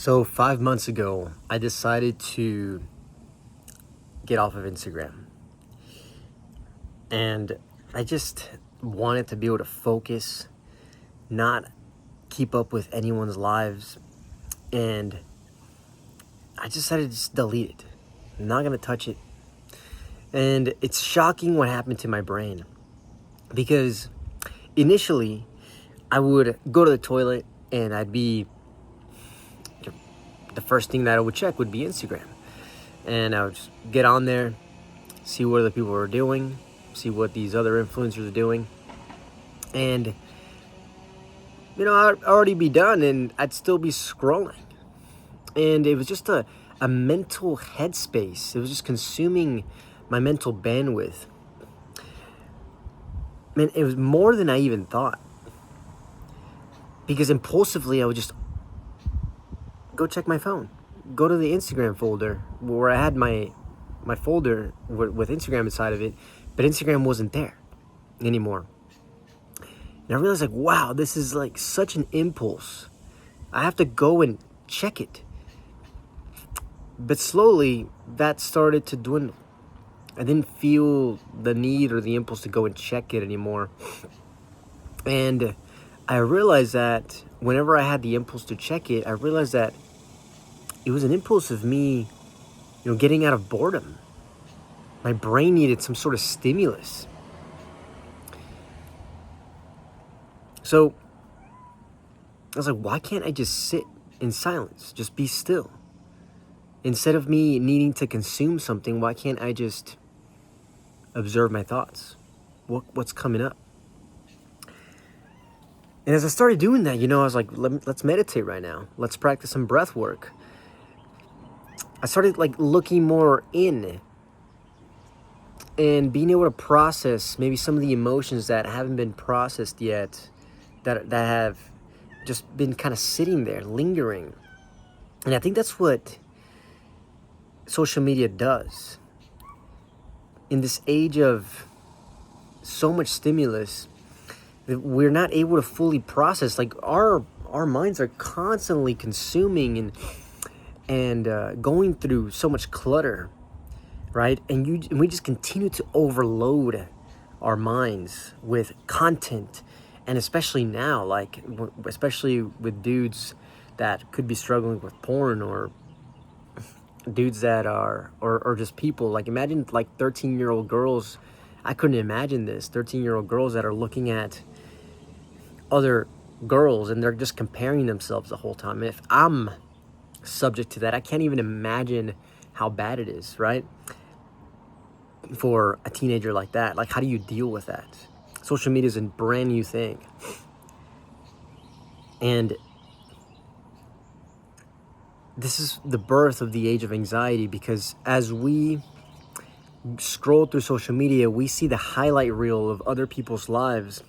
So 5 months ago, I decided to get off of Instagram. And I just wanted to be able to focus, not keep up with anyone's lives. And I decided to just delete it. I'm not going to touch it. And it's shocking what happened to my brain. Because initially, I would go to the toilet and the first thing that I would check would be Instagram. And I would just get on there, see what other people are doing, see what these other influencers are doing. And, I'd already be done and I'd still be scrolling. And it was just a mental headspace. It was just consuming my mental bandwidth. Man, it was more than I even thought. Because impulsively, I would just go check my phone. Go to the Instagram folder where I had my folder with Instagram inside of it, but Instagram wasn't there anymore. And I realized, wow, this is such an impulse. I have to go and check it. But slowly, that started to dwindle. I didn't feel the need or the impulse to go and check it anymore. And I realized that whenever I had the impulse to check it, I realized that it was an impulse of me, getting out of boredom. My brain needed some sort of stimulus. So I was like, why can't I just sit in silence? Just be still. Instead of me needing to consume something, why can't I just observe my thoughts? What's coming up? And as I started doing that, I was like, let's meditate right now. Let's practice some breath work. I started looking more in and being able to process maybe some of the emotions that haven't been processed yet, that have just been kind of sitting there, lingering. And I think that's what social media does. In this age of so much stimulus, we're not able to fully process. Our minds are constantly consuming and going through so much clutter, right? And we just continue to overload our minds with content. And especially now, especially with dudes that could be struggling with porn, or dudes that are, or just people, imagine 13-year-old girls. I couldn't imagine this, 13-year-old girls that are looking at other girls and they're just comparing themselves the whole time. If I'm subject to that, I can't even imagine how bad it is, right? For a teenager like that. How do you deal with that? Social media is a brand new thing. And this is the birth of the age of anxiety, because as we scroll through social media, we see the highlight reel of other people's lives,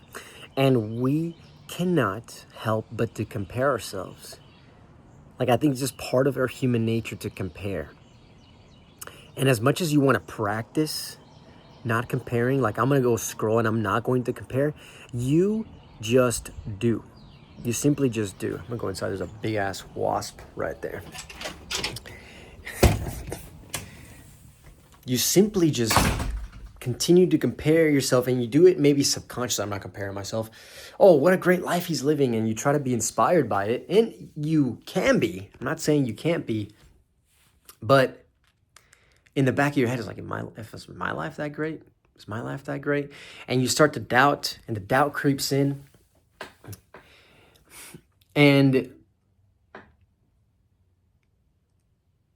and we cannot help but to compare ourselves. I think it's just part of our human nature to compare. And as much as you want to practice not comparing, I'm going to go scroll and I'm not going to compare, you just do. You simply just do. I'm going to go inside. There's a big ass wasp right there. You simply just continue to compare yourself, and you do it maybe subconsciously. I'm not comparing myself. Oh, what a great life he's living. And you try to be inspired by it. And you can be. I'm not saying you can't be. But in the back of your head, it's is my life that great? Is my life that great? And you start to doubt, and the doubt creeps in. And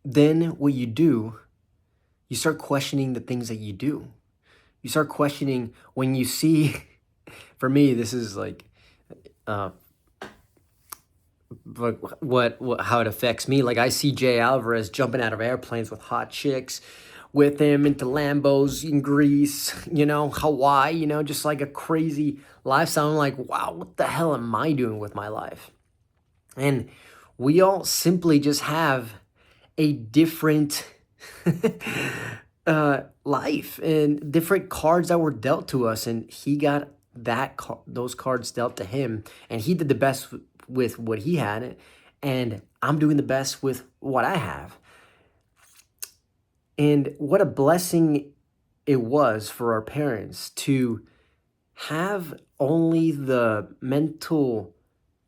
then what you do, you start questioning the things that you do. You start questioning when you see, for me, this is how it affects me. I see Jay Alvarez jumping out of airplanes with hot chicks, with him into Lambos in Greece, Hawaii, just a crazy lifestyle. I'm like, wow, what the hell am I doing with my life? And we all simply just have a different life and different cards that were dealt to us, and he got those cards dealt to him, and he did the best with what he had, and I'm doing the best with what I have. And what a blessing it was for our parents to have only the mental,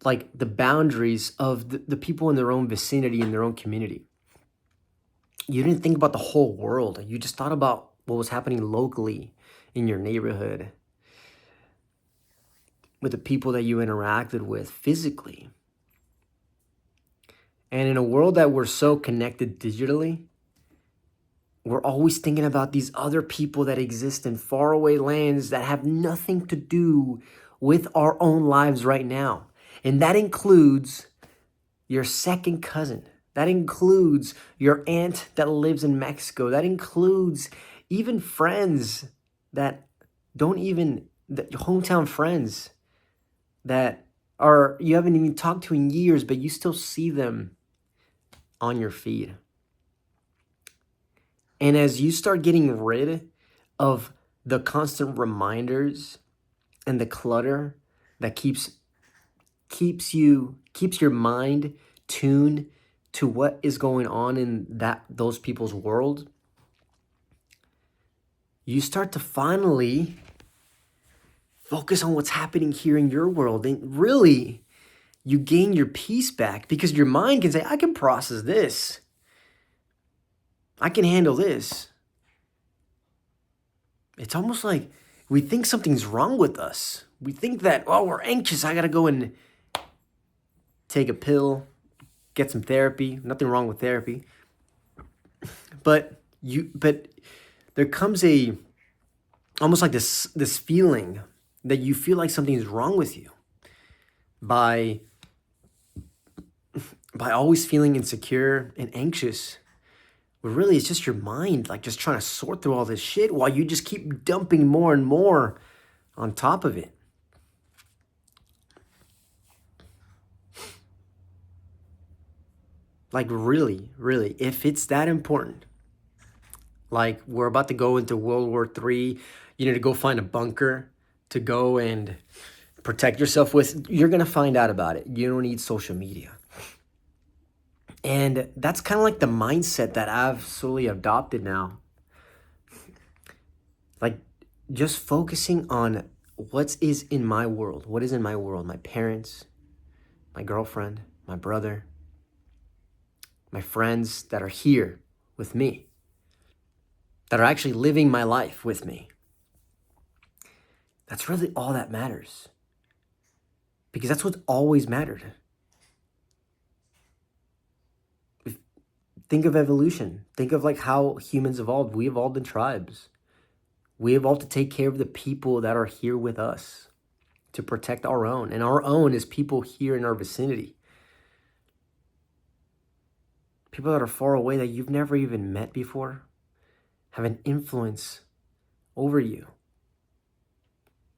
like the boundaries of the people in their own vicinity, in their own community. You didn't think about the whole world. You just thought about what was happening locally in your neighborhood with the people that you interacted with physically. And in a world that we're so connected digitally, we're always thinking about these other people that exist in faraway lands that have nothing to do with our own lives right now. And that includes your second cousin. That includes your aunt that lives in Mexico. That includes even friends that don't even, hometown friends that are you haven't even talked to in years, but you still see them on your feed. And as you start getting rid of the constant reminders and the clutter that keeps your mind tuned to what is going on in those people's world, you start to finally focus on what's happening here in your world. And really, you gain your peace back because your mind can say, I can process this. I can handle this. It's almost like we think something's wrong with us. We think that, oh, we're anxious. I got to go and take a pill, get some therapy. Nothing wrong with therapy. But there comes almost like this feeling that you feel like something's wrong with you by always feeling insecure and anxious. But really, it's just your mind, like just trying to sort through all this shit while you just keep dumping more and more on top of it. Like really, really, if it's that important, like we're about to go into World War III, you need to go find a bunker to go and protect yourself with, you're going to find out about it. You don't need social media. And that's kind of like the mindset that I've slowly adopted now. Like just focusing on what is in my world. What is in my world? My parents, my girlfriend, my brother, my friends that are here with me, that are actually living my life with me. That's really all that matters. Because that's what always mattered. Think of evolution. Think of like how humans evolved. We evolved in tribes. We evolved to take care of the people that are here with us, to protect our own. And our own is people here in our vicinity. People that are far away that you've never even met before have an influence over you.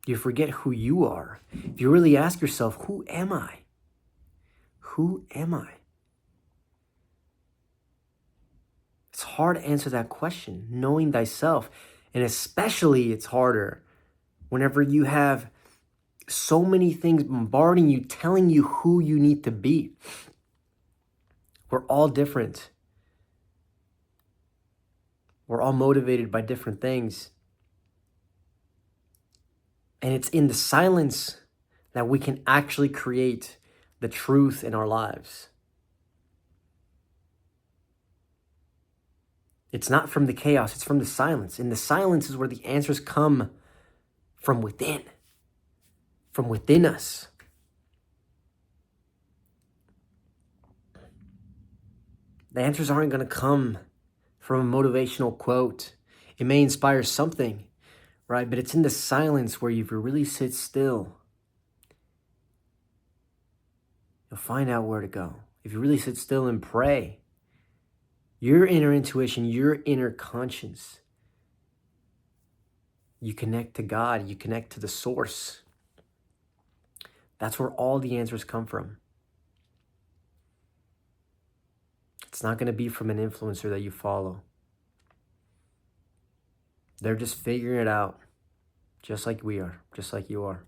You forget who you are. If you really ask yourself, who am I? Who am I? It's hard to answer that question, knowing thyself. And especially it's harder whenever you have so many things bombarding you, telling you who you need to be. We're all different. We're all motivated by different things. And it's in the silence that we can actually create the truth in our lives. It's not from the chaos, it's from the silence. And the silence is where the answers come from within us. The answers aren't going to come from a motivational quote. It may inspire something, right? But it's in the silence where if you really sit still, you'll find out where to go. If you really sit still and pray, your inner intuition, your inner conscience, you connect to God, you connect to the source. That's where all the answers come from. It's not going to be from an influencer that you follow. They're just figuring it out, just like we are, just like you are.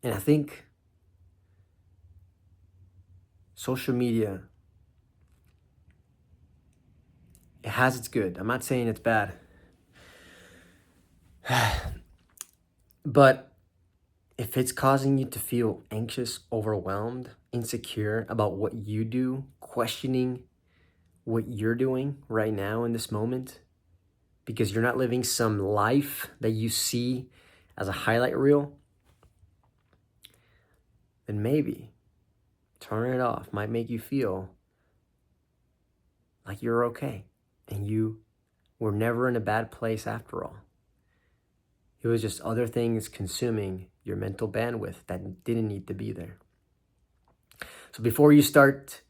And I think social media, it has its good. I'm not saying it's bad. But if it's causing you to feel anxious, overwhelmed, insecure about what you do, questioning what you're doing right now in this moment, because you're not living some life that you see as a highlight reel, then maybe turning it off might make you feel like you're okay and you were never in a bad place after all. It was just other things consuming your mental bandwidth that didn't need to be there. So before you start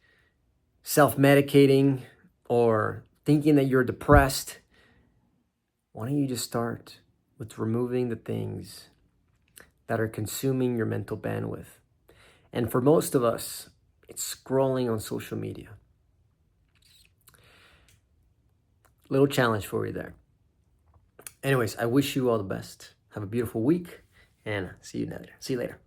self-medicating or thinking that you're depressed, why don't you just start with removing the things that are consuming your mental bandwidth? And for most of us, it's scrolling on social media. Little challenge for you there. Anyways, I wish you all the best. Have a beautiful week and see you later.